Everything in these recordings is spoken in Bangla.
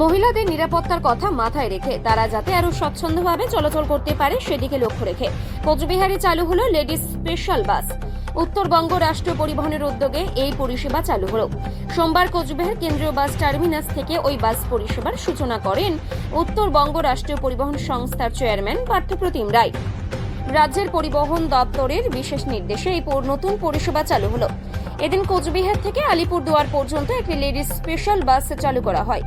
মহিলাদের নিরাপত্তার কথা মাথায় রেখে তারা যাতে আরো স্বচ্ছন্দভাবে চলাচল করতে পারে সেদিকে লক্ষ্য রেখে কোচবিহারে চালু হলো লেডিস স্পেশাল বাস। উত্তরবঙ্গ রাষ্ট্রীয় পরিবহনের উদ্যোগে এই পরিষেবা চালু হলো। সোমবার কোচবিহার কেন্দ্রীয় বাস টার্মিনাস থেকে ওই বাস পরিষেবার সূচনা করেন উত্তরবঙ্গ রাষ্ট্রীয় পরিবহন সংস্থার চেয়ারম্যান পার্থপ্রতিম রায়। রাজ্যের পরিবহন দপ্তরের বিশেষ নির্দেশে এই নতুন পরিষেবা চালু হলো। এদিন কোচবিহার থেকে আলিপুরদুয়ার পর্যন্ত একটি লেডিস স্পেশাল বাস চালু করা হয়।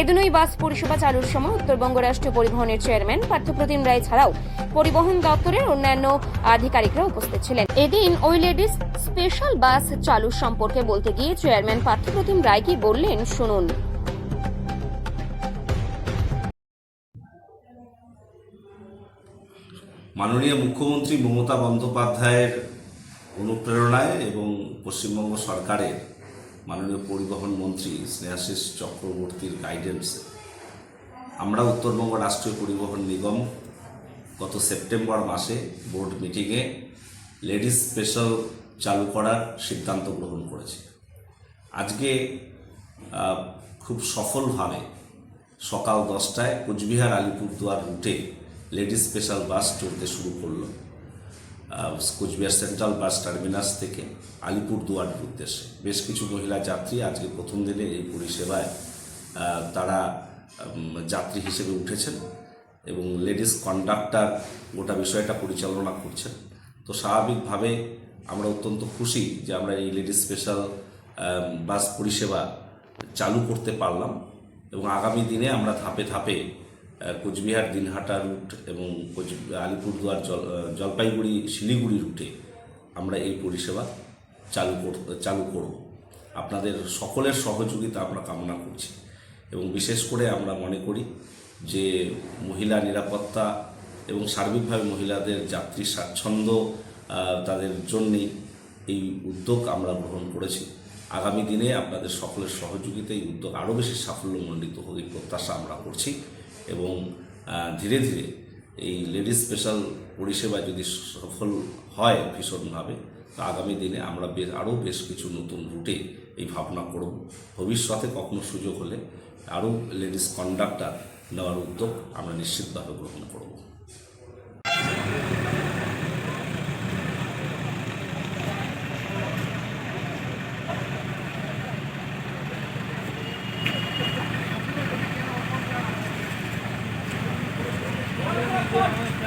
এদিন ওই বাস পরিষেবা চালুর সময় উত্তরবঙ্গ রাষ্ট্রীয় পরিবহনের চেয়ারম্যান পার্থপ্রতিম রায় ছাড়াও পরিবহন দপ্তরের অন্যান্য আধিকারিকরা উপস্থিত ছিলেন। এদিন ওই লেডিস স্পেশাল বাস চালু সম্পর্কে বলতে গিয়ে চেয়ারম্যান পার্থপ্রতিম রায় কি বললেন শুনুন। মাননীয় মুখ্যমন্ত্রী মমতা বন্দ্যোপাধ্যায়ের অনুপ্রেরণায় এবং পশ্চিমবঙ্গ সরকারের মাননীয় পরিবহন মন্ত্রী স্নেহাশিস চক্রবর্তীর গাইডেন্সে আমরা উত্তরবঙ্গ রাষ্ট্রীয় পরিবহন নিগম গত সেপ্টেম্বর মাসে বোর্ড মিটিংয়ে লেডিস স্পেশাল চালু করার সিদ্ধান্ত গ্রহণ করেছি। আজকে খুব সফলভাবে সকাল 10টায় কোচবিহার আলিপুরদুয়ার রুটে লেডিস স্পেশাল বাস চলতে শুরু করলো কোচবিহার সেন্ট্রাল বাস টার্মিনাস থেকে আলিপুরদুয়ারের উদ্দেশ্যে। বেশ কিছু মহিলা যাত্রী আজকে প্রথম দিনে এই পরিষেবায় তারা যাত্রী হিসেবে উঠেছেন এবং লেডিস কন্ডাক্টর গোটা বিষয়টা পরিচালনা করছেন। তো স্বাভাবিকভাবে আমরা অত্যন্ত খুশি যে আমরা এই লেডিস স্পেশাল বাস পরিষেবা চালু করতে পারলাম এবং আগামী দিনে আমরা ধাপে ধাপে কোচবিহার দিনহাটা রুট এবং আলিপুরদুয়ার জলপাইগুড়ি শিলিগুড়ি রুটে আমরা এই পরিষেবা চালু করব। আপনাদের সকলের সহযোগিতা আমরা কামনা করছি এবং বিশেষ করে আমরা মনে করি যে মহিলা নিরাপত্তা এবং সার্বিকভাবে মহিলাদের যাত্রী স্বাচ্ছন্দ্য তাদের জন্যেই এই উদ্যোগ আমরা গ্রহণ করেছি। আগামী দিনে আপনাদের সকলের সহযোগিতায় এই উদ্যোগ আরও বেশি সাফল্যমণ্ডিত হোক এই প্রত্যাশা আমরা করছি এবং ধীরে ধীরে এই লেডিস স্পেশাল পরিষেবা যদি সফল হয় ভীষণভাবে, তো আগামী দিনে আমরা আরও বেশ কিছু নতুন রুটে এই ভাবনা করব। ভবিষ্যতে কখনো সুযোগ হলে আরও লেডিস কন্ডাক্টর নেওয়ার উদ্যোগ আমরা নিশ্চিতভাবে গ্রহণ করব। What?